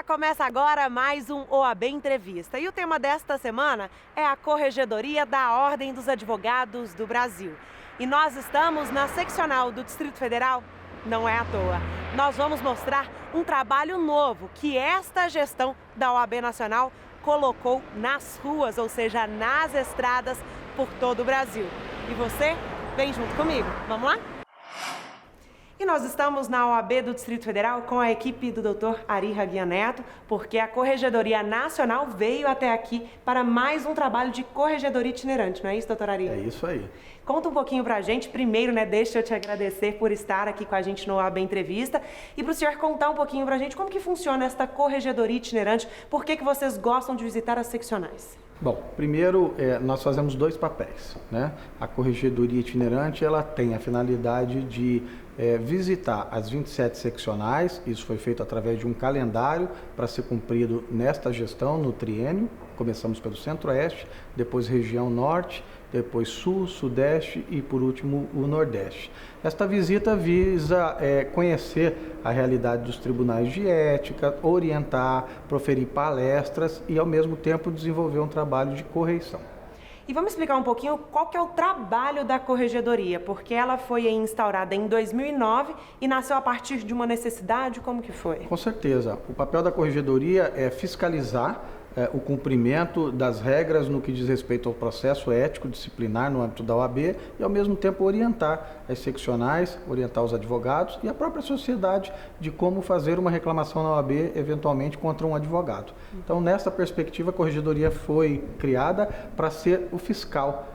Olá, começa agora mais um OAB Entrevista. E o tema desta semana é a Corregedoria da Ordem dos Advogados do Brasil. E nós estamos na seccional do Distrito Federal? Não é à toa. Nós vamos mostrar um trabalho novo que esta gestão da OAB Nacional colocou nas ruas, ou seja, nas estradas por todo o Brasil. E você, vem junto comigo. Vamos lá? E nós estamos na OAB do Distrito Federal com a equipe do Dr. Ari Raguian Neto, porque a Corregedoria Nacional veio até aqui para mais um trabalho de corregedoria itinerante, não é isso, doutor Ari? É isso aí. Conta um pouquinho pra gente. Primeiro, deixa eu te agradecer por estar aqui com a gente no OAB Entrevista e para o senhor contar um pouquinho pra gente como que funciona esta corregedoria itinerante, por que vocês gostam de visitar as seccionais? Bom, primeiro nós fazemos dois papéis, né? A corregedoria itinerante, ela tem a finalidade de visitar as 27 seccionais. Isso foi feito através de um calendário para ser cumprido nesta gestão, no triênio. Começamos pelo Centro-Oeste, depois região Norte, depois Sul, Sudeste e, por último, o Nordeste. Esta visita visa conhecer a realidade dos tribunais de ética, orientar, proferir palestras e, ao mesmo tempo, desenvolver um trabalho de correição. E vamos explicar um pouquinho qual que é o trabalho da Corregedoria, porque ela foi instaurada em 2009 e nasceu a partir de uma necessidade, como que foi? Com certeza. O papel da Corregedoria é fiscalizar o cumprimento das regras no que diz respeito ao processo ético disciplinar no âmbito da OAB e, ao mesmo tempo, orientar as seccionais, orientar os advogados e a própria sociedade de como fazer uma reclamação na OAB, eventualmente, contra um advogado. Então, nessa perspectiva, a Corregedoria foi criada para ser o fiscal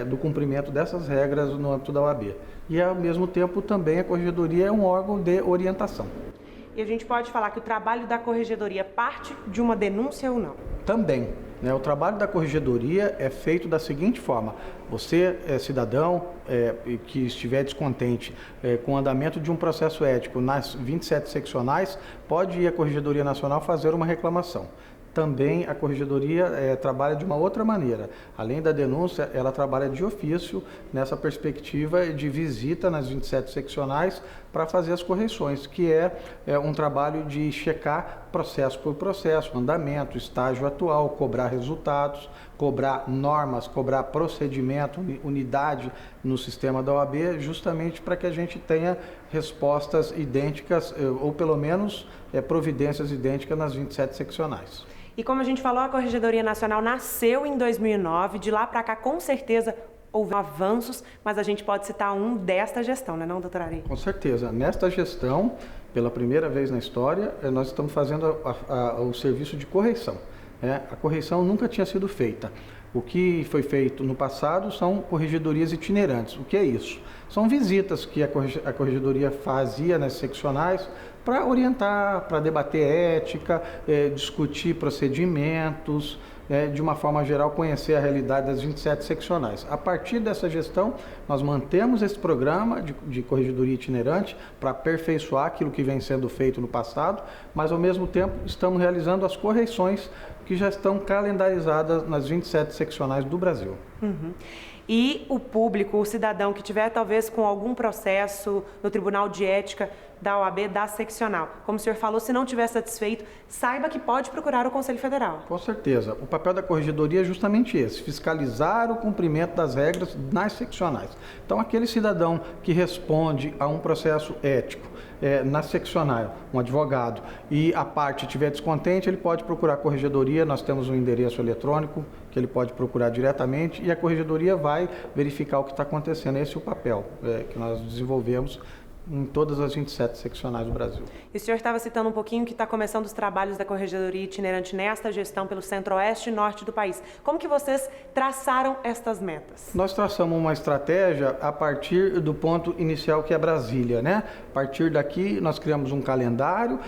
do cumprimento dessas regras no âmbito da OAB. E, ao mesmo tempo, também a Corregedoria é um órgão de orientação. E a gente pode falar que o trabalho da Corregedoria parte de uma denúncia ou não? Também. O trabalho da Corregedoria é feito da seguinte forma: você, cidadão, que estiver descontente com o andamento de um processo ético nas 27 seccionais, pode ir à Corregedoria Nacional fazer uma reclamação. Também a Corregedoria trabalha de uma outra maneira. Além da denúncia, ela trabalha de ofício nessa perspectiva de visita nas 27 seccionais para fazer as correções, que é um trabalho de checar processo por processo, andamento, estágio atual, cobrar resultados, cobrar normas, cobrar procedimento, unidade no sistema da OAB, justamente para que a gente tenha respostas idênticas, ou pelo menos providências idênticas nas 27 seccionais. E como a gente falou, a Corregedoria Nacional nasceu em 2009, de lá para cá com certeza houve avanços, mas a gente pode citar um desta gestão, não, doutor Ari? Com certeza. Nesta gestão, pela primeira vez na história, nós estamos fazendo o serviço de correição. A correição nunca tinha sido feita. O que foi feito no passado são corregedorias itinerantes. O que é isso? São visitas que a Corregedoria fazia nas seccionais para orientar, para debater ética, discutir procedimentos, de uma forma geral conhecer a realidade das 27 seccionais. A partir dessa gestão, nós mantemos esse programa de corregedoria itinerante para aperfeiçoar aquilo que vem sendo feito no passado, mas ao mesmo tempo estamos realizando as correições que já estão calendarizadas nas 27 seccionais do Brasil. Uhum. E o público, o cidadão que tiver talvez com algum processo no Tribunal de Ética da OAB, da seccional, como o senhor falou, se não estiver satisfeito, saiba que pode procurar o Conselho Federal. Com certeza. O papel da Corregedoria é justamente esse: fiscalizar o cumprimento das regras nas seccionais. Então, aquele cidadão que responde a um processo ético na seccional, um advogado, e a parte estiver descontente, ele pode procurar a Corregedoria. Nós temos um endereço eletrônico que ele pode procurar diretamente e a Corregedoria vai verificar o que está acontecendo. Esse é o papel que nós desenvolvemos em todas as 27 seccionais do Brasil. E o senhor estava citando um pouquinho que está começando os trabalhos da Corregedoria itinerante nesta gestão pelo Centro-Oeste e Norte do país. Como que vocês traçaram estas metas? Nós traçamos uma estratégia a partir do ponto inicial, que é Brasília, A partir daqui, nós criamos um calendário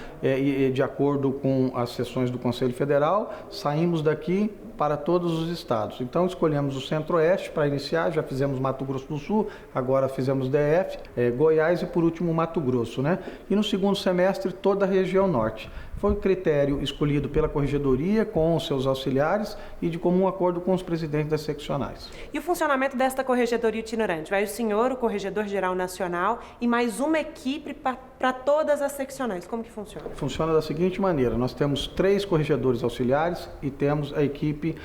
de acordo com as sessões do Conselho Federal, saímos daqui para todos os estados. Então, escolhemos o Centro-Oeste para iniciar, já fizemos Mato Grosso do Sul, agora fizemos DF, Goiás e, por último, Mato Grosso, E no segundo semestre, toda a região Norte. foi critério escolhido pela Corregedoria com os seus auxiliares e de comum acordo com os presidentes das seccionais. E o funcionamento desta Corregedoria itinerante? Vai o senhor, o Corregedor-Geral Nacional e mais uma equipe para todas as seccionais. Como que funciona? Funciona da seguinte maneira: nós temos 3 corregedores auxiliares e temos a equipe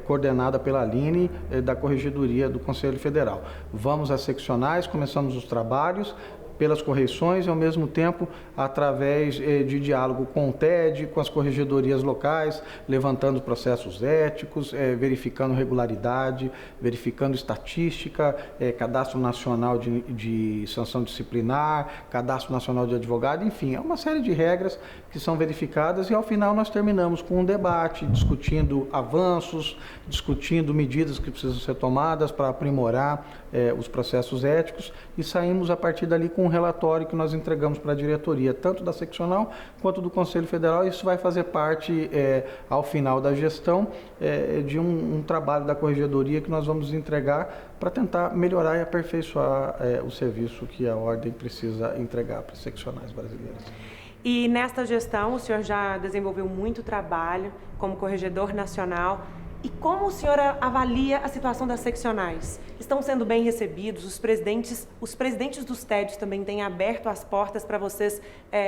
coordenada pela Aline da Corregedoria do Conselho Federal. Vamos às seccionais, começamos os trabalhos pelas correições e, ao mesmo tempo, através de diálogo com o TED, com as corregedorias locais, levantando processos éticos, verificando regularidade, verificando estatística, cadastro nacional de sanção disciplinar, cadastro nacional de advogado, enfim, é uma série de regras que são verificadas e, ao final, nós terminamos com um debate, discutindo avanços, discutindo medidas que precisam ser tomadas para aprimorar os processos éticos e saímos, a partir dali, com um relatório que nós entregamos para a diretoria, tanto da seccional quanto do Conselho Federal. Isso vai fazer parte, ao final da gestão, de um trabalho da Corregedoria que nós vamos entregar para tentar melhorar e aperfeiçoar o serviço que a Ordem precisa entregar para as seccionais brasileiras. E nesta gestão, o senhor já desenvolveu muito trabalho como Corregedor Nacional. E como o senhor avalia a situação das seccionais? Estão sendo bem recebidos? Os presidentes dos TEDs também têm aberto as portas para vocês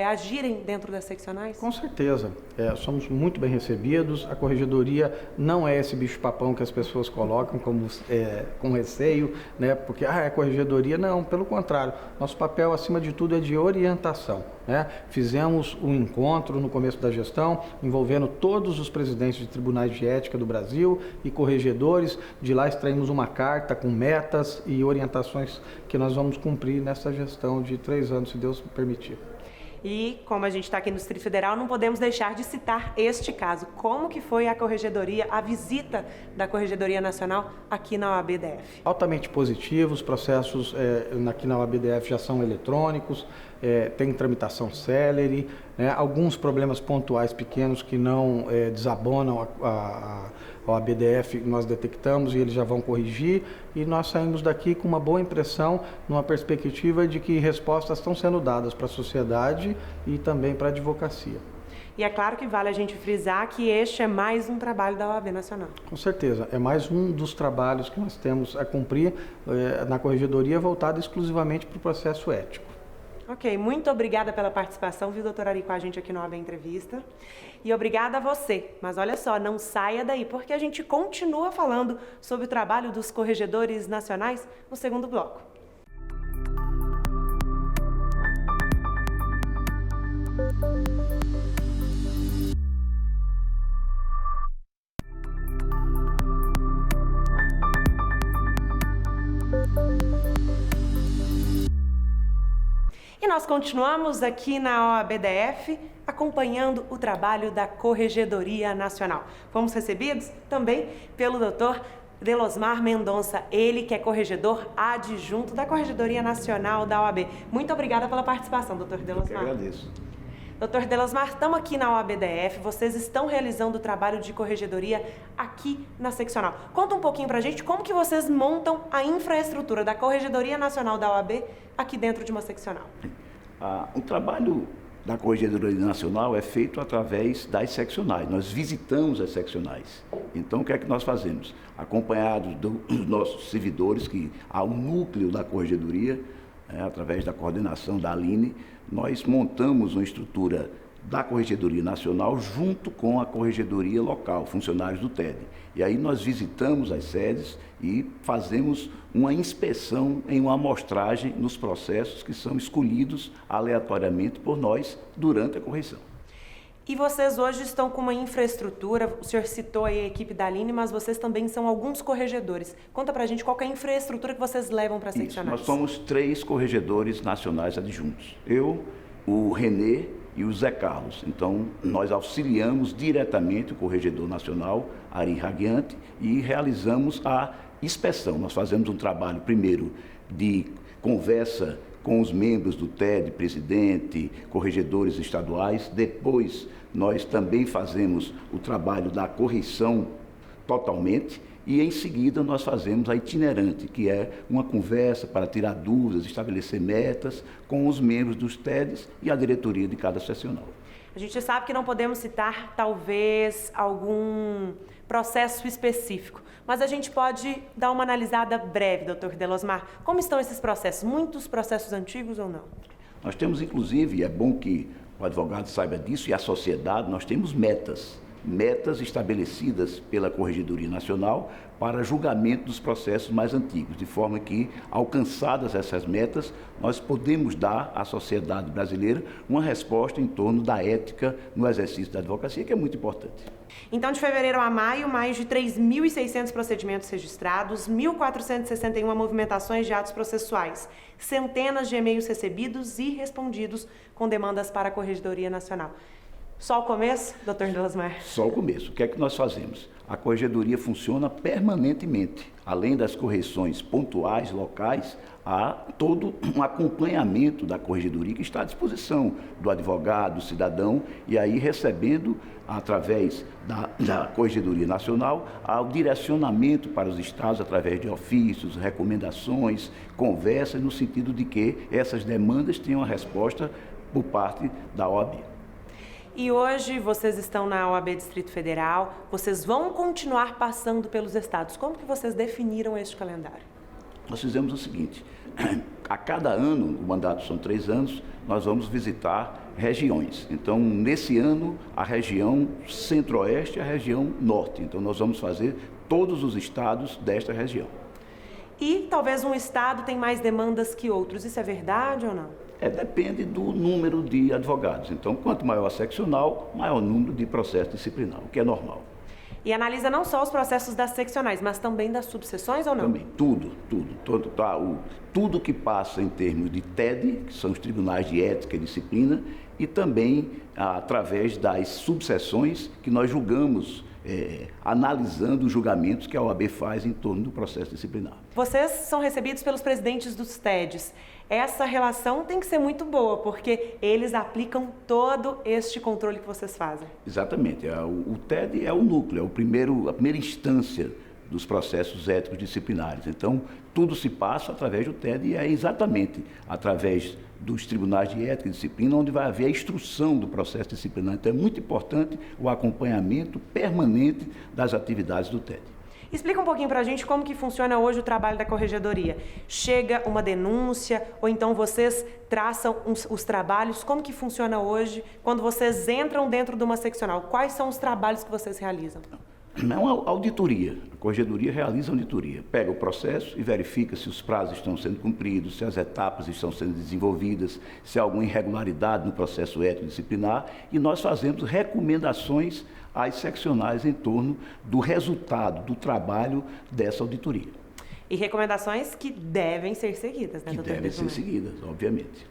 agirem dentro das seccionais? Com certeza. Somos muito bem recebidos. A Corregedoria não é esse bicho-papão que as pessoas colocam com receio, né? Porque é Corregedoria. Não, pelo contrário. Nosso papel, acima de tudo, é de orientação. Fizemos um encontro no começo da gestão, envolvendo todos os presidentes de tribunais de ética do Brasil e corregedores. De lá extraímos uma carta com metas e orientações que nós vamos cumprir nessa gestão de 3 anos, se Deus permitir. E, como a gente está aqui no Distrito Federal, não podemos deixar de citar este caso. Como que foi a Corregedoria, a visita da Corregedoria Nacional aqui na OAB-DF? Altamente positivo, os processos aqui na OAB-DF já são eletrônicos, tem tramitação célere, alguns problemas pontuais pequenos que não desabonam a OAB-DF nós detectamos e eles já vão corrigir, e nós saímos daqui com uma boa impressão, numa perspectiva de que respostas estão sendo dadas para a sociedade e também para a advocacia. E é claro que vale a gente frisar que este é mais um trabalho da OAB Nacional. Com certeza, é mais um dos trabalhos que nós temos a cumprir na Corregedoria, voltado exclusivamente para o processo ético. Ok, muito obrigada pela participação, viu, doutor Ari, com a gente aqui no OAB Entrevista. E obrigada a você. Mas olha só, não saia daí, porque a gente continua falando sobre o trabalho dos corregedores nacionais no segundo bloco. E nós continuamos aqui na OAB-DF acompanhando o trabalho da Corregedoria Nacional. Fomos recebidos também pelo Dr. Delosmar Mendonça, ele que é corregedor adjunto da Corregedoria Nacional da OAB. Muito obrigada pela participação, Dr. Delosmar. Eu que agradeço. Dr. Delosmar, estamos aqui na OAB-DF, vocês estão realizando o trabalho de corregedoria aqui na seccional. Conta um pouquinho pra gente como que vocês montam a infraestrutura da Corregedoria Nacional da OAB aqui dentro de uma seccional. O trabalho da Corregedoria Nacional é feito através das seccionais. Nós visitamos as seccionais. Então, o que é que nós fazemos? Acompanhados dos nossos servidores, que há um núcleo da Corregedoria, através da coordenação da Aline, nós montamos uma estrutura da Corregedoria Nacional junto com a Corregedoria Local, funcionários do TED. E aí nós visitamos as sedes e fazemos uma inspeção em uma amostragem nos processos que são escolhidos aleatoriamente por nós durante a correição. E vocês hoje estão com uma infraestrutura, o senhor citou aí a equipe da Aline, mas vocês também são alguns corregedores. Conta pra gente qual que é a infraestrutura que vocês levam para a seccionais. Nós somos 3 corregedores nacionais adjuntos. Eu, o Renê e o Zé Carlos. Então, nós auxiliamos diretamente o Corregedor Nacional, Ari Raguiante, e realizamos a inspeção. Nós fazemos um trabalho, primeiro, de conversa com os membros do TED, presidente, corregedores estaduais. Depois, nós também fazemos o trabalho da correição totalmente, e em seguida nós fazemos a itinerante, que é uma conversa para tirar dúvidas, estabelecer metas com os membros dos TEDs e a diretoria de cada seccional. A gente sabe que não podemos citar, talvez, algum processo específico, mas a gente pode dar uma analisada breve, doutor Delosmar. Como estão esses processos? Muitos processos antigos ou não? Nós temos, inclusive, e é bom que o advogado saiba disso, e a sociedade, nós temos metas estabelecidas pela Corregedoria Nacional para julgamento dos processos mais antigos, de forma que, alcançadas essas metas, nós podemos dar à sociedade brasileira uma resposta em torno da ética no exercício da advocacia, que é muito importante. Então, de fevereiro a maio, mais de 3.600 procedimentos registrados, 1.461 movimentações de atos processuais, centenas de e-mails recebidos e respondidos com demandas para a Corregedoria Nacional. Só o começo, doutor Delosmar? Só o começo. O que é que nós fazemos? A Corregedoria funciona permanentemente. Além das correções pontuais, locais, há todo um acompanhamento da Corregedoria que está à disposição do advogado, do cidadão, e aí recebendo, através da Corregedoria Nacional, o direcionamento para os estados através de ofícios, recomendações, conversas, no sentido de que essas demandas tenham a resposta por parte da OAB. E hoje vocês estão na OAB Distrito Federal, vocês vão continuar passando pelos estados. Como que vocês definiram este calendário? Nós fizemos o seguinte, a cada ano, o mandato são 3 anos, nós vamos visitar regiões. Então, nesse ano, a região centro-oeste e a região norte. Então, nós vamos fazer todos os estados desta região. E talvez um estado tem mais demandas que outros. Isso é verdade ou não? Depende do número de advogados. Então, quanto maior a seccional, maior o número de processo disciplinar, o que é normal. E analisa não só os processos das seccionais, mas também das subseções ou não? Também, tudo que passa em termos de TED, que são os tribunais de ética e disciplina, e também através das subseções que nós julgamos, analisando os julgamentos que a OAB faz em torno do processo disciplinar. Vocês são recebidos pelos presidentes dos TEDs. Essa relação tem que ser muito boa, porque eles aplicam todo este controle que vocês fazem. Exatamente. O TED é o núcleo, é a primeira instância dos processos éticos disciplinares. Então, tudo se passa através do TED e é exatamente através dos tribunais de ética e disciplina onde vai haver a instrução do processo disciplinar. Então, é muito importante o acompanhamento permanente das atividades do TED. Explica um pouquinho para a gente como que funciona hoje o trabalho da Corregedoria. Chega uma denúncia ou então vocês traçam os trabalhos? Como que funciona hoje quando vocês entram dentro de uma seccional? Quais são os trabalhos que vocês realizam? É uma auditoria. A Corregedoria realiza auditoria. Pega o processo e verifica se os prazos estão sendo cumpridos, se as etapas estão sendo desenvolvidas, se há alguma irregularidade no processo ético disciplinar, e nós fazemos recomendações às seccionais em torno do resultado do trabalho dessa auditoria. E recomendações que devem ser seguidas, né, doutor? Que devem ser seguidas, obviamente.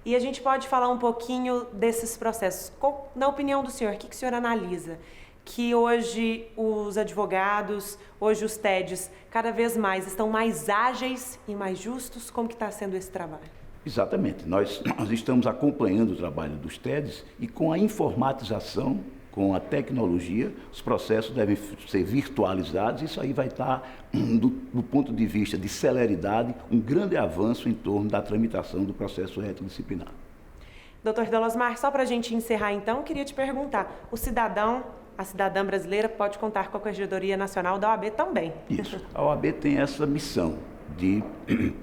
E a gente pode falar um pouquinho desses processos. Na opinião do senhor, o que o senhor analisa? Que hoje os advogados, hoje os TEDs, cada vez mais estão mais ágeis e mais justos? Como que está sendo esse trabalho? Exatamente. Nós estamos acompanhando o trabalho dos TEDs e com a informatização, com a tecnologia, os processos devem ser virtualizados. Isso aí vai estar, do ponto de vista de celeridade, um grande avanço em torno da tramitação do processo ético disciplinar. Doutor Delosmar, só para a gente encerrar então, eu queria te perguntar, o cidadão, a cidadã brasileira pode contar com a Corregedoria Nacional da OAB também? Isso. A OAB tem essa missão de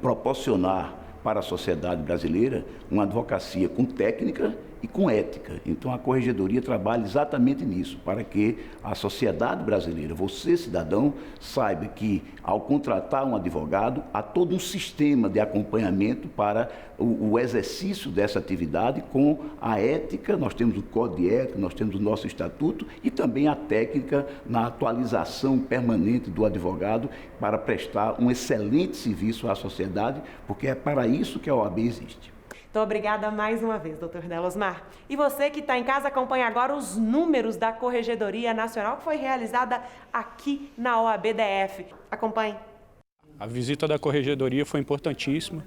proporcionar para a sociedade brasileira uma advocacia com técnica e com ética. Então, a Corregedoria trabalha exatamente nisso, para que a sociedade brasileira, você, cidadão, saiba que, ao contratar um advogado, há todo um sistema de acompanhamento para o exercício dessa atividade com a ética. Nós temos o Código de Ética, nós temos o nosso Estatuto e também a técnica na atualização permanente do advogado para prestar um excelente serviço à sociedade, porque é para isso que a OAB existe. Então, obrigada mais uma vez, doutor Delosmar. E você que está em casa, acompanha agora os números da Corregedoria Nacional que foi realizada aqui na OAB-DF. Acompanhe. A visita da Corregedoria foi importantíssima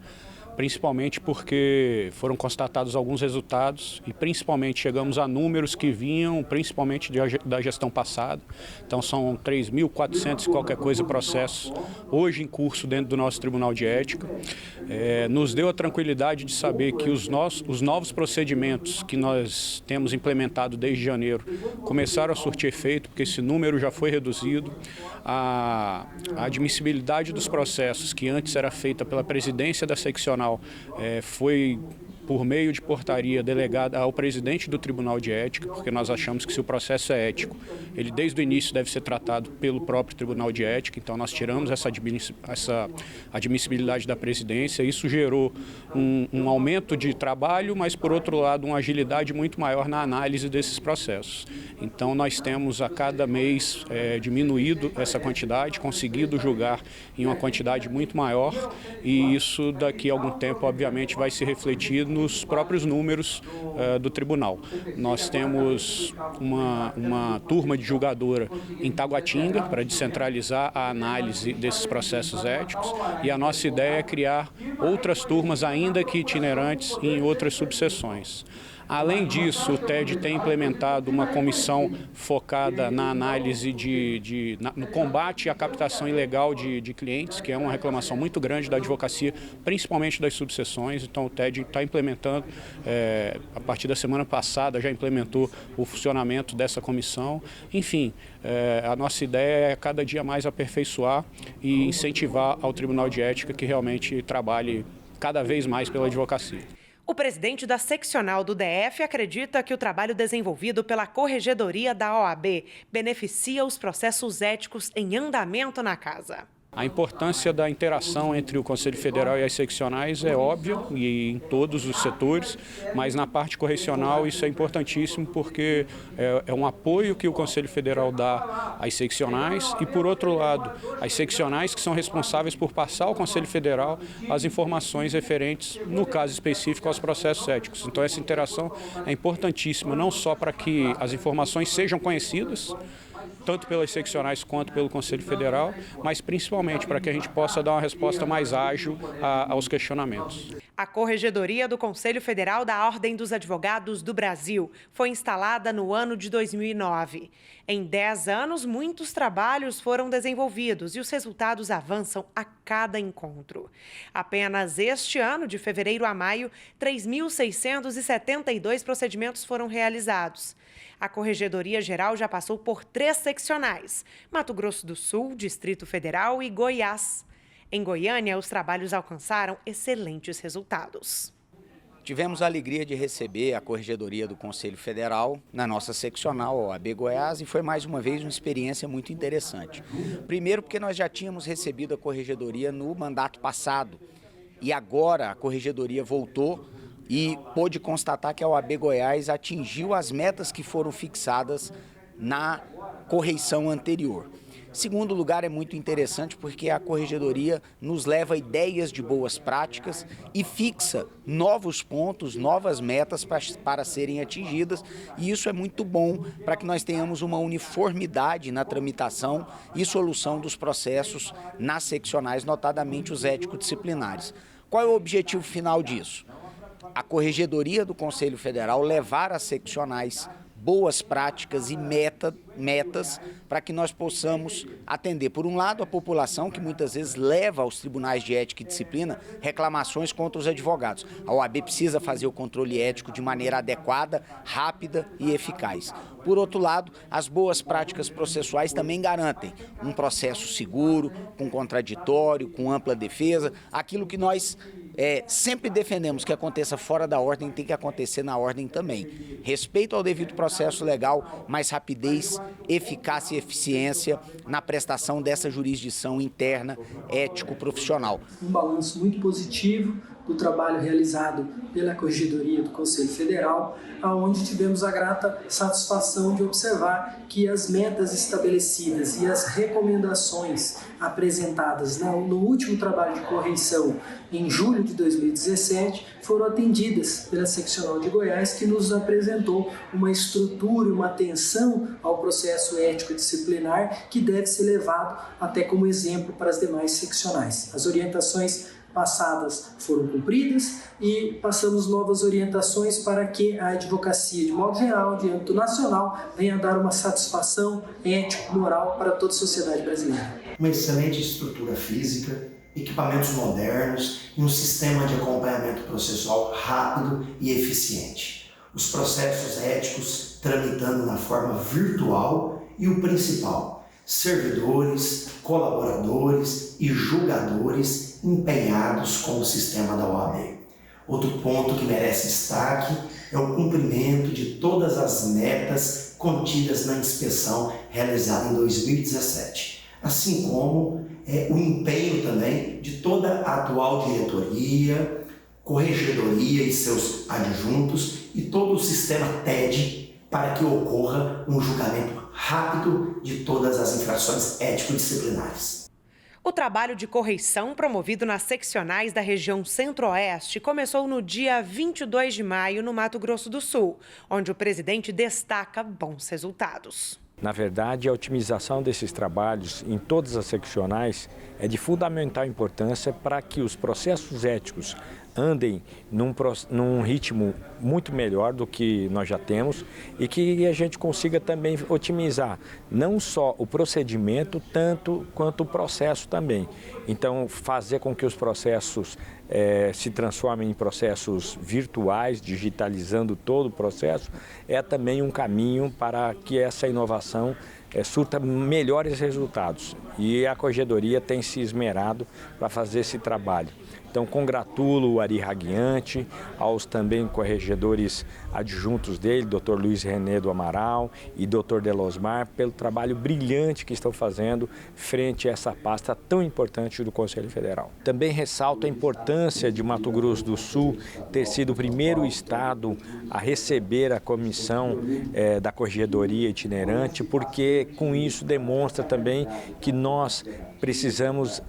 principalmente porque foram constatados alguns resultados e principalmente chegamos a números que vinham principalmente da gestão passada. Então são 3.400 e qualquer coisa processos hoje em curso dentro do nosso Tribunal de Ética. Nos deu a tranquilidade de saber que os novos procedimentos que nós temos implementado desde janeiro começaram a surtir efeito, porque esse número já foi reduzido. A admissibilidade dos processos, que antes era feita pela presidência da seccional, foi por meio de portaria delegada ao presidente do Tribunal de Ética, porque nós achamos que se o processo é ético, ele desde o início deve ser tratado pelo próprio Tribunal de Ética, então nós tiramos essa admissibilidade da presidência. Isso gerou um aumento de trabalho, mas por outro lado uma agilidade muito maior na análise desses processos. Então nós temos a cada mês diminuído essa quantidade, conseguido julgar em uma quantidade muito maior, e isso daqui a algum tempo obviamente vai se refletir nos próprios números do tribunal. Nós temos uma turma de julgadora em Taguatinga para descentralizar a análise desses processos éticos, e a nossa ideia é criar outras turmas ainda que itinerantes em outras subseções. Além disso, o TED tem implementado uma comissão focada na análise no combate à captação ilegal de clientes, que é uma reclamação muito grande da advocacia, principalmente das subseções. Então o TED está implementando, a partir da semana passada já implementou o funcionamento dessa comissão. Enfim, a nossa ideia é cada dia mais aperfeiçoar e incentivar ao Tribunal de Ética que realmente trabalhe cada vez mais pela advocacia. O presidente da seccional do DF acredita que o trabalho desenvolvido pela Corregedoria da OAB beneficia os processos éticos em andamento na casa. A importância da interação entre o Conselho Federal e as seccionais é óbvia e em todos os setores, mas na parte correcional isso é importantíssimo porque é um apoio que o Conselho Federal dá às seccionais e, por outro lado, as seccionais que são responsáveis por passar ao Conselho Federal as informações referentes, no caso específico, aos processos éticos. Então essa interação é importantíssima, não só para que as informações sejam conhecidas, tanto pelas seccionais quanto pelo Conselho Federal, mas principalmente para que a gente possa dar uma resposta mais ágil aos questionamentos. A Corregedoria do Conselho Federal da Ordem dos Advogados do Brasil foi instalada no ano de 2009. Em 10 anos, muitos trabalhos foram desenvolvidos e os resultados avançam a cada encontro. Apenas este ano, de fevereiro a maio, 3.672 procedimentos foram realizados. A Corregedoria Geral já passou por 3 seccionais: Mato Grosso do Sul, Distrito Federal e Goiás. Em Goiânia, os trabalhos alcançaram excelentes resultados. Tivemos a alegria de receber a Corregedoria do Conselho Federal na nossa seccional OAB Goiás, e foi mais uma vez uma experiência muito interessante. Primeiro porque nós já tínhamos recebido a Corregedoria no mandato passado e agora a Corregedoria voltou e pôde constatar que a OAB Goiás atingiu as metas que foram fixadas na correição anterior. Segundo lugar, é muito interessante porque a Corregedoria nos leva ideias de boas práticas e fixa novos pontos, novas metas para serem atingidas, e isso é muito bom para que nós tenhamos uma uniformidade na tramitação e solução dos processos nas seccionais, notadamente os ético-disciplinares. Qual é o objetivo final disso? A Corregedoria do Conselho Federal levar às seccionais boas práticas e metas para que nós possamos atender, por um lado, a população que muitas vezes leva aos tribunais de ética e disciplina reclamações contra os advogados. A OAB precisa fazer o controle ético de maneira adequada, rápida e eficaz. Por outro lado, as boas práticas processuais também garantem um processo seguro, com contraditório, com ampla defesa, aquilo que nós sempre defendemos que aconteça fora da ordem tem que acontecer na ordem também. Respeito ao devido processo legal, mais rapidez, eficácia e eficiência na prestação dessa jurisdição interna ético-profissional. Um balanço muito positivo do trabalho realizado pela Corregedoria do Conselho Federal, onde tivemos a grata satisfação de observar que as metas estabelecidas e as recomendações apresentadas no último trabalho de correição em julho de 2017 foram atendidas pela seccional de Goiás, que nos apresentou uma estrutura e uma atenção ao processo ético-disciplinar que deve ser levado até como exemplo para as demais seccionais. As orientações passadas foram cumpridas e passamos novas orientações para que a advocacia, de modo geral, de âmbito nacional, venha dar uma satisfação ético-moral para toda a sociedade brasileira. Uma excelente estrutura física, equipamentos modernos e um sistema de acompanhamento processual rápido e eficiente. Os processos éticos tramitando na forma virtual e o principal, servidores, colaboradores e julgadores empenhados com o sistema da OAB. Outro ponto que merece destaque é o cumprimento de todas as metas contidas na inspeção realizada em 2017, assim como o empenho também de toda a atual diretoria, corregedoria e seus adjuntos e todo o sistema TED para que ocorra um julgamento rápido de todas as infrações ético-disciplinares. O trabalho de correição promovido nas seccionais da região Centro-Oeste começou no dia 22 de maio no Mato Grosso do Sul, onde o presidente destaca bons resultados. Na verdade, a otimização desses trabalhos em todas as seccionais é de fundamental importância para que os processos éticos andem num ritmo muito melhor do que nós já temos e que a gente consiga também otimizar não só o procedimento, tanto quanto o processo também. Então, fazer com que os processos se transformem em processos virtuais, digitalizando todo o processo, é também um caminho para que essa inovação surta melhores resultados. E a Corregedoria tem se esmerado para fazer esse trabalho. Então, congratulo o Ari Raguiante, aos também corregedores adjuntos dele, Dr. Luiz René do Amaral e Dr. Delosmar, pelo trabalho brilhante que estão fazendo frente a essa pasta tão importante do Conselho Federal. Também ressalto a importância de Mato Grosso do Sul ter sido o primeiro estado a receber a comissão da Corregedoria itinerante, porque com isso demonstra também que nós precisamos,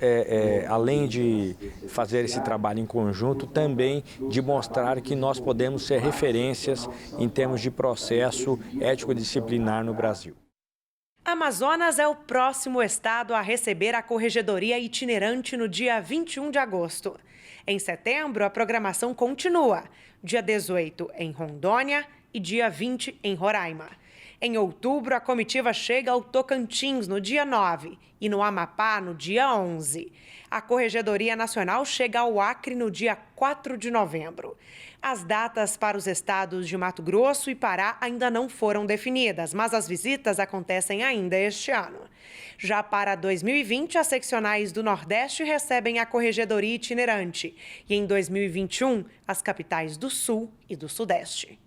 além de fazer esse trabalho em conjunto, também de mostrar que nós podemos ser referências em termos de processo ético-disciplinar no Brasil. Amazonas é o próximo estado a receber a Corregedoria itinerante no dia 21 de agosto. Em setembro, a programação continua, dia 18 em Rondônia e dia 20 em Roraima. Em outubro, a comitiva chega ao Tocantins no dia 9 e no Amapá no dia 11. A Corregedoria Nacional chega ao Acre no dia 4 de novembro. As datas para os estados de Mato Grosso e Pará ainda não foram definidas, mas as visitas acontecem ainda este ano. Já para 2020, as seccionais do Nordeste recebem a Corregedoria itinerante e em 2021, as capitais do Sul e do Sudeste.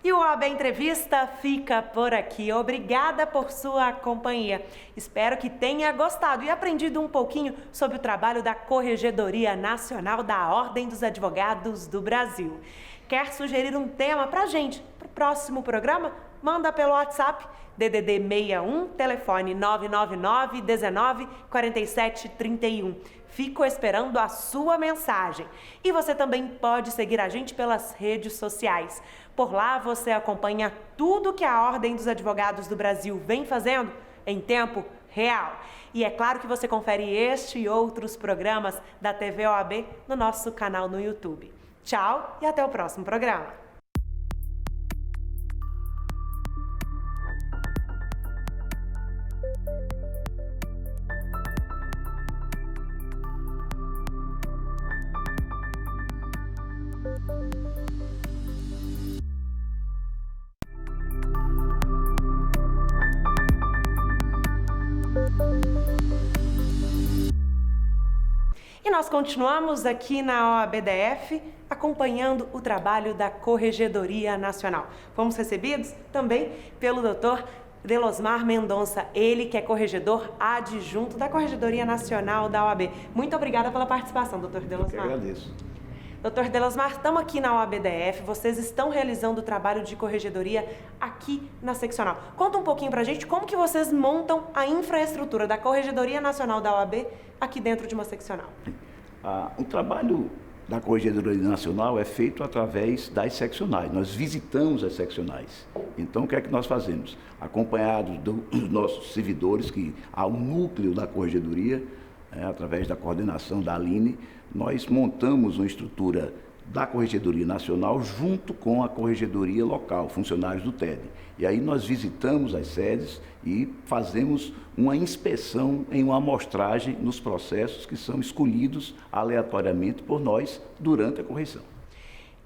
E o OAB Entrevista fica por aqui. Obrigada por sua companhia. Espero que tenha gostado e aprendido um pouquinho sobre o trabalho da Corregedoria Nacional da Ordem dos Advogados do Brasil. Quer sugerir um tema para a gente, para o próximo programa? Manda pelo WhatsApp, DDD 61, telefone 999 19 47 31. Fico esperando a sua mensagem. E você também pode seguir a gente pelas redes sociais. Por lá você acompanha tudo que a Ordem dos Advogados do Brasil vem fazendo em tempo real. E é claro que você confere este e outros programas da TV OAB no nosso canal no YouTube. Tchau e até o próximo programa. E nós continuamos aqui na OABDF acompanhando o trabalho da Corregedoria Nacional. Fomos recebidos também pelo Dr. Delosmar Mendonça, ele que é corregedor adjunto da Corregedoria Nacional da OAB. Muito obrigada pela participação, Dr. Delosmar. Eu que agradeço. Dr. Delosmar, estamos aqui na OABDF, vocês estão realizando o trabalho de corregedoria aqui na seccional. Conta um pouquinho pra gente como que vocês montam a infraestrutura da Corregedoria Nacional da OAB aqui dentro de uma seccional. O trabalho da Corregedoria Nacional é feito através das seccionais. Nós visitamos as seccionais. Então, o que é que nós fazemos? Acompanhados dos nossos servidores, que há um núcleo da Corregedoria, através da coordenação da Aline, nós montamos uma estrutura da Corregedoria Nacional junto com a Corregedoria Local, funcionários do TED. E aí nós visitamos as sedes e fazemos uma inspeção em uma amostragem nos processos que são escolhidos aleatoriamente por nós durante a correição.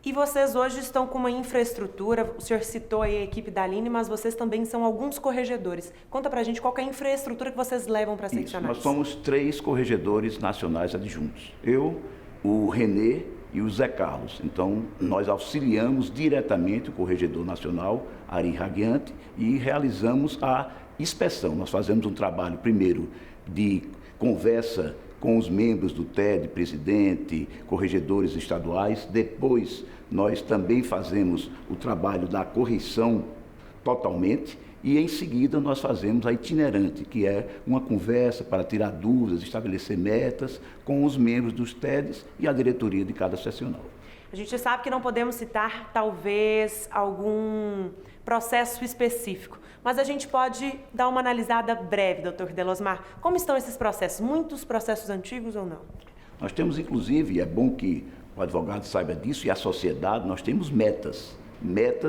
E vocês hoje estão com uma infraestrutura, o senhor citou aí a equipe da Aline, mas vocês também são alguns corregedores. Conta pra gente qual que é a infraestrutura que vocês levam para seccionais. Nós somos 3 corregedores nacionais adjuntos. Eu, o Renê e o Zé Carlos. Então, nós auxiliamos diretamente o Corregedor Nacional, Ari Raguiante, e realizamos a inspeção. Nós fazemos um trabalho, primeiro, de conversa com os membros do TED, presidente, corregedores estaduais. Depois, nós também fazemos o trabalho da correição totalmente. E, em seguida, nós fazemos a itinerante, que é uma conversa para tirar dúvidas, estabelecer metas com os membros dos TEDs e a diretoria de cada seccional. A gente sabe que não podemos citar, talvez, algum processo específico, mas a gente pode dar uma analisada breve, doutor Delosmar. Como estão esses processos? Muitos processos antigos ou não? Nós temos, inclusive, e é bom que o advogado saiba disso, e a sociedade, nós temos metas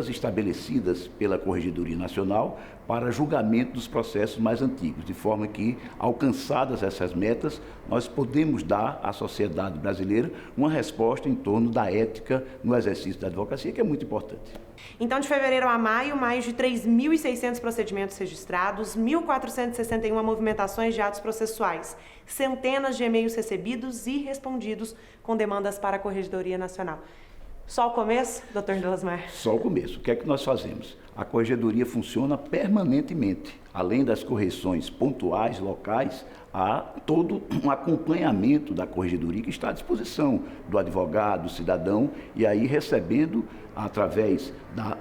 estabelecidas pela Corregedoria Nacional para julgamento dos processos mais antigos, de forma que, alcançadas essas metas, nós podemos dar à sociedade brasileira uma resposta em torno da ética no exercício da advocacia, que é muito importante. Então, de fevereiro a maio, mais de 3.600 procedimentos registrados, 1.461 movimentações de atos processuais, centenas de e-mails recebidos e respondidos com demandas para a Corregedoria Nacional. Só o começo, doutor Delosmar? Só o começo. O que é que nós fazemos? A corregedoria funciona permanentemente. Além das correções pontuais, locais, há todo um acompanhamento da corregedoria que está à disposição do advogado, do cidadão, e aí recebendo, através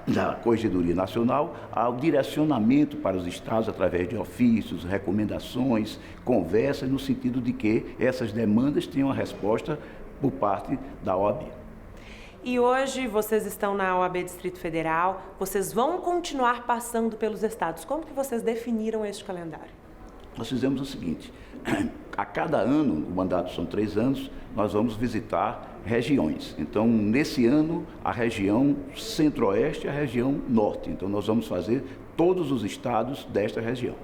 da Corregedoria Nacional, o direcionamento para os estados através de ofícios, recomendações, conversas, no sentido de que essas demandas tenham a resposta por parte da OAB. E hoje vocês estão na OAB Distrito Federal, vocês vão continuar passando pelos estados. Como que vocês definiram este calendário? Nós fizemos o seguinte, a cada ano, o mandato são 3 anos, nós vamos visitar regiões. Então, nesse ano, a região centro-oeste e a região norte. Então, nós vamos fazer todos os estados desta região.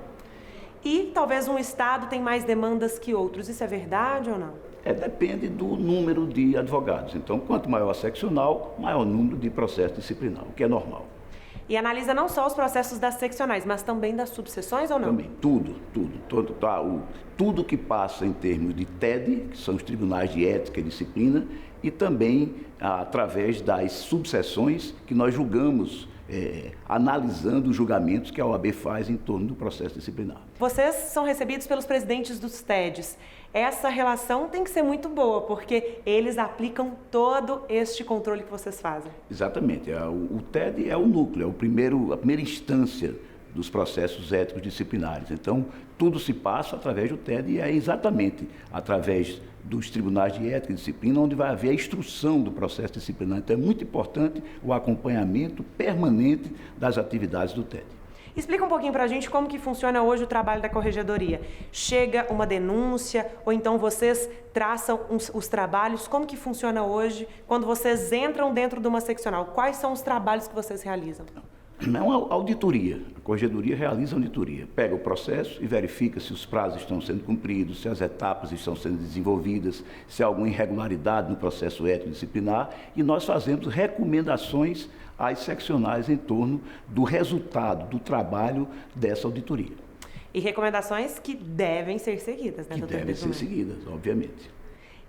E talvez um estado tem mais demandas que outros, isso é verdade ou não? Depende do número de advogados. Então, quanto maior a seccional, maior o número de processo disciplinar, o que é normal. E analisa não só os processos das seccionais, mas também das subseções ou não? Também, tudo que passa em termos de TED, que são os tribunais de ética e disciplina, e também através das subseções que nós julgamos, analisando os julgamentos que a OAB faz em torno do processo disciplinar. Vocês são recebidos pelos presidentes dos TEDs. Essa relação tem que ser muito boa, porque eles aplicam todo este controle que vocês fazem. Exatamente. O TED é o núcleo, é a primeira instância dos processos éticos disciplinares. Então, tudo se passa através do TED e é exatamente através dos tribunais de ética e disciplina onde vai haver a instrução do processo disciplinar. Então, é muito importante o acompanhamento permanente das atividades do TED. Explica um pouquinho pra gente como que funciona hoje o trabalho da corregedoria. Chega uma denúncia ou então vocês traçam os trabalhos, como que funciona hoje quando vocês entram dentro de uma seccional? Quais são os trabalhos que vocês realizam? É uma auditoria. A corregedoria realiza auditoria. Pega o processo e verifica se os prazos estão sendo cumpridos, se as etapas estão sendo desenvolvidas, se há alguma irregularidade no processo ético disciplinar, e nós fazemos recomendações às seccionais em torno do resultado do trabalho dessa auditoria. E recomendações que devem ser seguidas, né, doutor? Que devem ser seguidas, obviamente.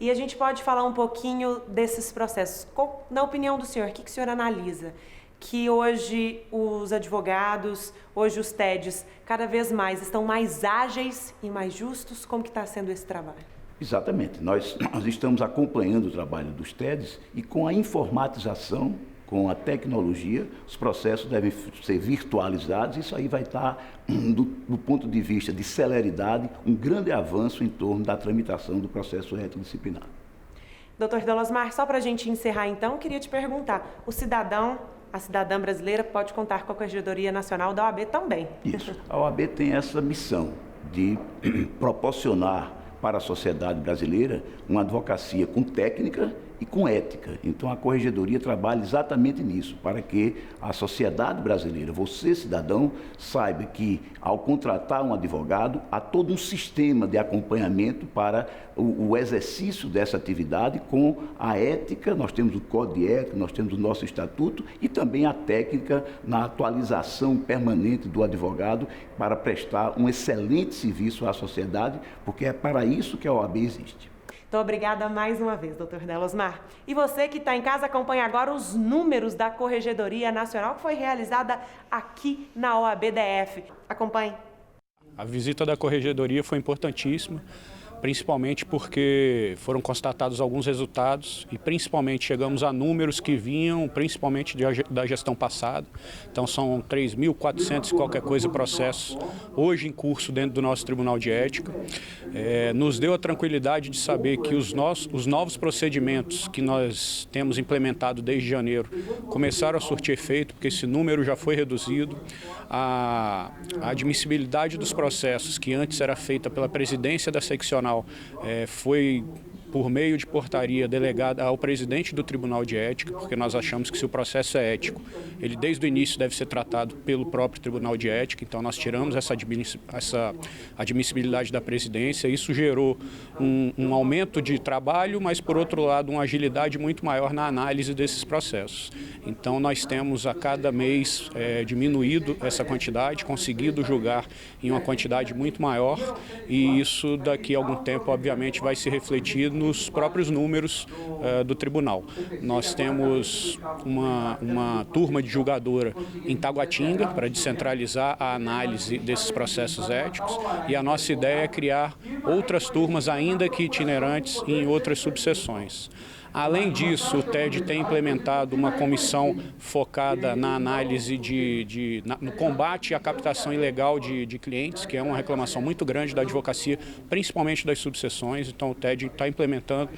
E a gente pode falar um pouquinho desses processos. Na opinião do senhor, o que o senhor analisa? Que hoje os advogados, hoje os TEDs, cada vez mais estão mais ágeis e mais justos? Como que está sendo esse trabalho? Exatamente. Nós estamos acompanhando o trabalho dos TEDs e com a informatização, com a tecnologia, os processos devem ser virtualizados. Isso aí vai estar, do ponto de vista de celeridade, um grande avanço em torno da tramitação do processo ético disciplinar. Doutor Delosmar, só para a gente encerrar então, queria te perguntar, o cidadão, a cidadã brasileira pode contar com a Corregedoria Nacional da OAB também? Isso. A OAB tem essa missão de proporcionar para a sociedade brasileira uma advocacia com técnica e com ética. Então a Corregedoria trabalha exatamente nisso, para que a sociedade brasileira, você cidadão, saiba que ao contratar um advogado, há todo um sistema de acompanhamento para o exercício dessa atividade com a ética. Nós temos o Código de Ética, nós temos o nosso estatuto e também a técnica na atualização permanente do advogado para prestar um excelente serviço à sociedade, porque é para isso que a OAB existe. Muito obrigada mais uma vez, doutor Delosmar. E você que está em casa, acompanha agora os números da Corregedoria Nacional que foi realizada aqui na OAB-DF. Acompanhe. A visita da Corregedoria foi importantíssima, principalmente porque foram constatados alguns resultados e principalmente chegamos a números que vinham principalmente da gestão passada. Então são 3.400 e qualquer coisa processos hoje em curso dentro do nosso Tribunal de Ética. Nos deu a tranquilidade de saber que os novos procedimentos que nós temos implementado desde janeiro começaram a surtir efeito, porque esse número já foi reduzido. A admissibilidade dos processos, que antes era feita pela presidência da seccional, foi por meio de portaria delegada ao presidente do Tribunal de Ética, porque nós achamos que se o processo é ético, ele desde o início deve ser tratado pelo próprio Tribunal de Ética. Então nós tiramos essa admissibilidade da presidência. Isso gerou um aumento de trabalho, mas por outro lado uma agilidade muito maior na análise desses processos. Então nós temos a cada mês diminuído essa quantidade, conseguido julgar em uma quantidade muito maior, e isso daqui a algum tempo obviamente vai se refletir nos próprios números do tribunal. Nós temos uma turma de julgadora em Taguatinga para descentralizar a análise desses processos éticos, e a nossa ideia é criar outras turmas, ainda que itinerantes, em outras subseções. Além disso, o TED tem implementado uma comissão focada na análise no combate à captação ilegal de clientes, que é uma reclamação muito grande da advocacia, principalmente das subseções. Então o TED está implementando,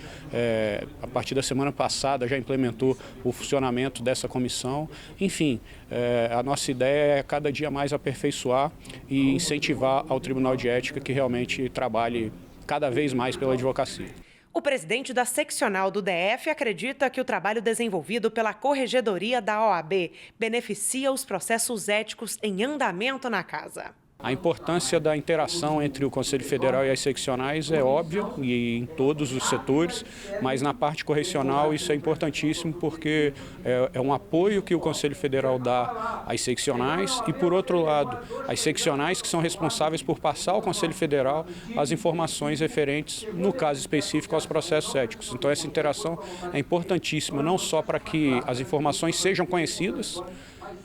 a partir da semana passada já implementou o funcionamento dessa comissão. Enfim, a nossa ideia é cada dia mais aperfeiçoar e incentivar ao Tribunal de Ética que realmente trabalhe cada vez mais pela advocacia. O presidente da seccional do DF acredita que o trabalho desenvolvido pela Corregedoria da OAB beneficia os processos éticos em andamento na casa. A importância da interação entre o Conselho Federal e as seccionais é óbvia e em todos os setores, mas na parte correcional isso é importantíssimo porque é um apoio que o Conselho Federal dá às seccionais e, por outro lado, as seccionais que são responsáveis por passar ao Conselho Federal as informações referentes, no caso específico, aos processos éticos. Então essa interação é importantíssima, não só para que as informações sejam conhecidas,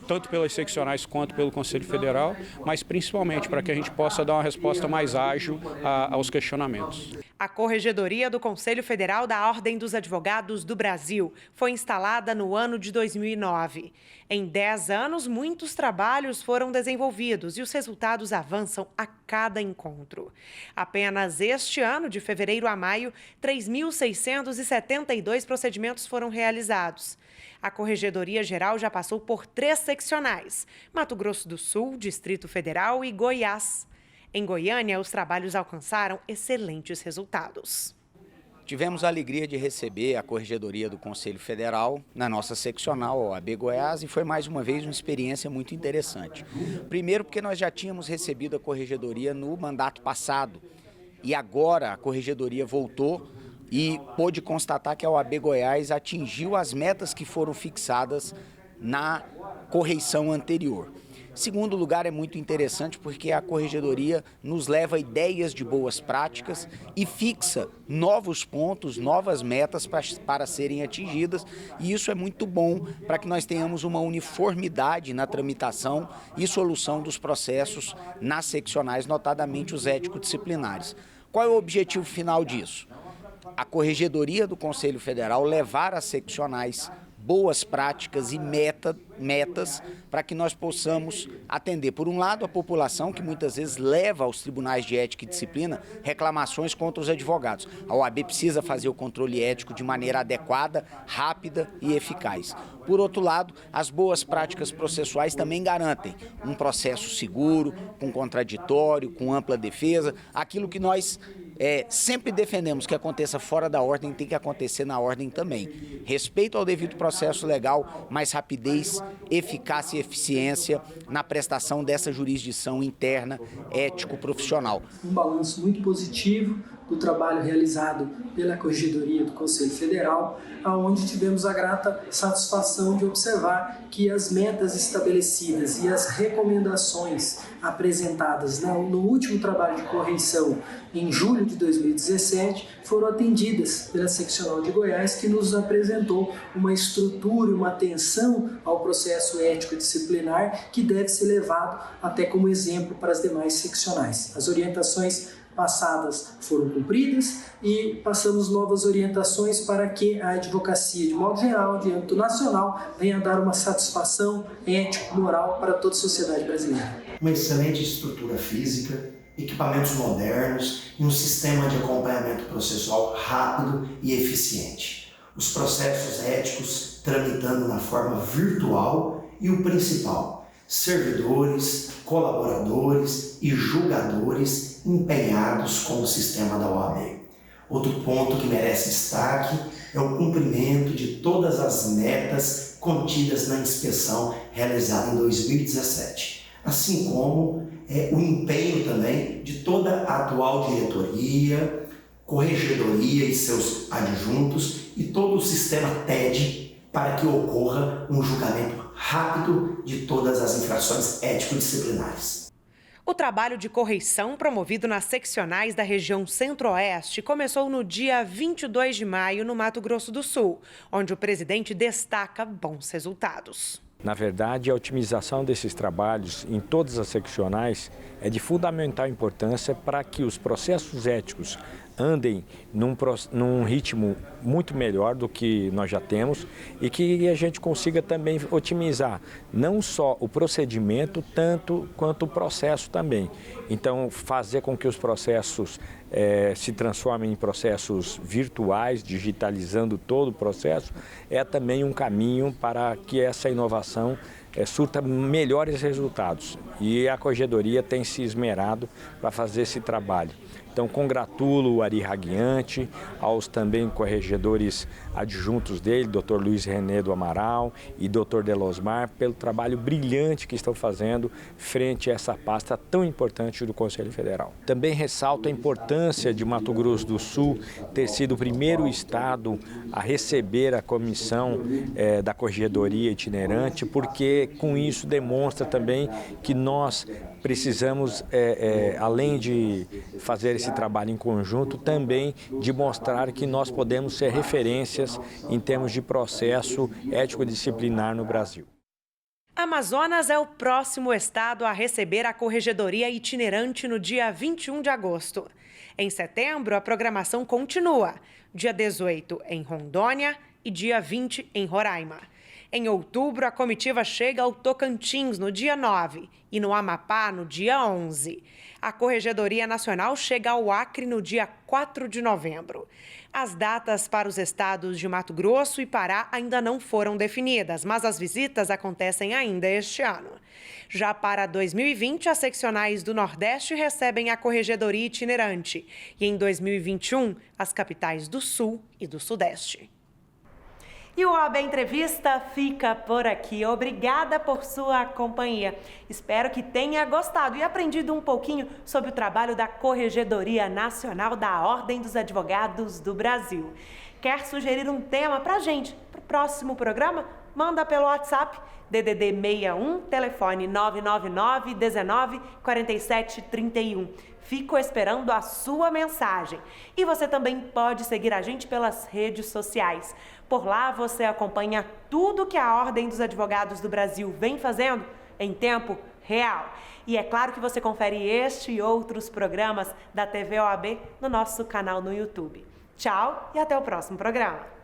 tanto pelas seccionais quanto pelo Conselho Federal, mas principalmente para que a gente possa dar uma resposta mais ágil aos questionamentos. A Corregedoria do Conselho Federal da Ordem dos Advogados do Brasil foi instalada no ano de 2009. Em 10 anos, muitos trabalhos foram desenvolvidos e os resultados avançam a cada encontro. Apenas este ano, de fevereiro a maio, 3.672 procedimentos foram realizados. A Corregedoria Geral já passou por 3 seccionais: Mato Grosso do Sul, Distrito Federal e Goiás. Em Goiânia, os trabalhos alcançaram excelentes resultados. Tivemos a alegria de receber a Corregedoria do Conselho Federal na nossa seccional OAB Goiás, e foi mais uma vez uma experiência muito interessante. Primeiro porque nós já tínhamos recebido a Corregedoria no mandato passado e agora a Corregedoria voltou e pôde constatar que a OAB Goiás atingiu as metas que foram fixadas na correição anterior. Segundo lugar, é muito interessante porque a Corregedoria nos leva ideias de boas práticas e fixa novos pontos, novas metas para serem atingidas, e isso é muito bom para que nós tenhamos uma uniformidade na tramitação e solução dos processos nas seccionais, notadamente os ético-disciplinares. Qual é o objetivo final disso? A Corregedoria do Conselho Federal levar às seccionais boas práticas e metas para que nós possamos atender, por um lado, a população que muitas vezes leva aos tribunais de ética e disciplina reclamações contra os advogados. A OAB precisa fazer o controle ético de maneira adequada, rápida e eficaz. Por outro lado, as boas práticas processuais também garantem um processo seguro, com contraditório, com ampla defesa, aquilo que nós sempre defendemos que aconteça fora da ordem, tem que acontecer na ordem também. Respeito ao devido processo legal, mais rapidez, eficácia e eficiência na prestação dessa jurisdição interna ético-profissional. Um balanço muito positivo do trabalho realizado pela Corregedoria do Conselho Federal, onde tivemos a grata satisfação de observar que as metas estabelecidas e as recomendações apresentadas no último trabalho de correição em julho de 2017 foram atendidas pela Seccional de Goiás, que nos apresentou uma estrutura, uma atenção ao processo ético disciplinar que deve ser levado até como exemplo para as demais seccionais. As orientações passadas foram cumpridas e passamos novas orientações para que a advocacia, de modo geral, de âmbito nacional, venha dar uma satisfação ético-moral para toda a sociedade brasileira. Uma excelente estrutura física, equipamentos modernos e um sistema de acompanhamento processual rápido e eficiente. Os processos éticos tramitando na forma virtual e o principal, servidores, colaboradores e julgadores empenhados com o sistema da OAB. Outro ponto que merece destaque é o cumprimento de todas as metas contidas na inspeção realizada em 2017, assim como o empenho também de toda a atual diretoria, corregedoria e seus adjuntos e todo o sistema TED para que ocorra um julgamento rápido de todas as infrações ético-disciplinares. O trabalho de correição promovido nas seccionais da região Centro-Oeste começou no dia 22 de maio no Mato Grosso do Sul, onde o presidente destaca bons resultados. Na verdade, a otimização desses trabalhos em todas as seccionais é de fundamental importância para que os processos éticos andem num ritmo muito melhor do que nós já temos e que a gente consiga também otimizar não só o procedimento, tanto quanto o processo também. Então, fazer com que os processos se transformem em processos virtuais, digitalizando todo o processo, é também um caminho para que essa inovação surta melhores resultados. E a Corregedoria tem se esmerado para fazer esse trabalho. Então, congratulo o Ari Raguiante, aos também corregedores adjuntos dele, Dr. Luiz René do Amaral e Dr. Delosmar, pelo trabalho brilhante que estão fazendo frente a essa pasta tão importante do Conselho Federal. Também ressalto a importância de Mato Grosso do Sul ter sido o primeiro estado a receber a comissão da Corregedoria itinerante, porque com isso demonstra também que nós precisamos, além de fazer esse trabalho em conjunto, também de mostrar que nós podemos ser referências em termos de processo ético-disciplinar no Brasil. Amazonas é o próximo estado a receber a Corregedoria itinerante no dia 21 de agosto. Em setembro, a programação continua, dia 18 em Rondônia e dia 20 em Roraima. Em outubro, a comitiva chega ao Tocantins no dia 9 e no Amapá no dia 11. A Corregedoria Nacional chega ao Acre no dia 4 de novembro. As datas para os estados de Mato Grosso e Pará ainda não foram definidas, mas as visitas acontecem ainda este ano. Já para 2020, as seccionais do Nordeste recebem a Corregedoria itinerante e em 2021, as capitais do Sul e do Sudeste. E o OAB Entrevista fica por aqui. Obrigada por sua companhia. Espero que tenha gostado e aprendido um pouquinho sobre o trabalho da Corregedoria Nacional da Ordem dos Advogados do Brasil. Quer sugerir um tema para a gente, para o próximo programa? Manda pelo WhatsApp, DDD 61, telefone 999 19 47 31. Fico esperando a sua mensagem. E você também pode seguir a gente pelas redes sociais. Por lá você acompanha tudo que a Ordem dos Advogados do Brasil vem fazendo em tempo real. E é claro que você confere este e outros programas da TV OAB no nosso canal no YouTube. Tchau e até o próximo programa.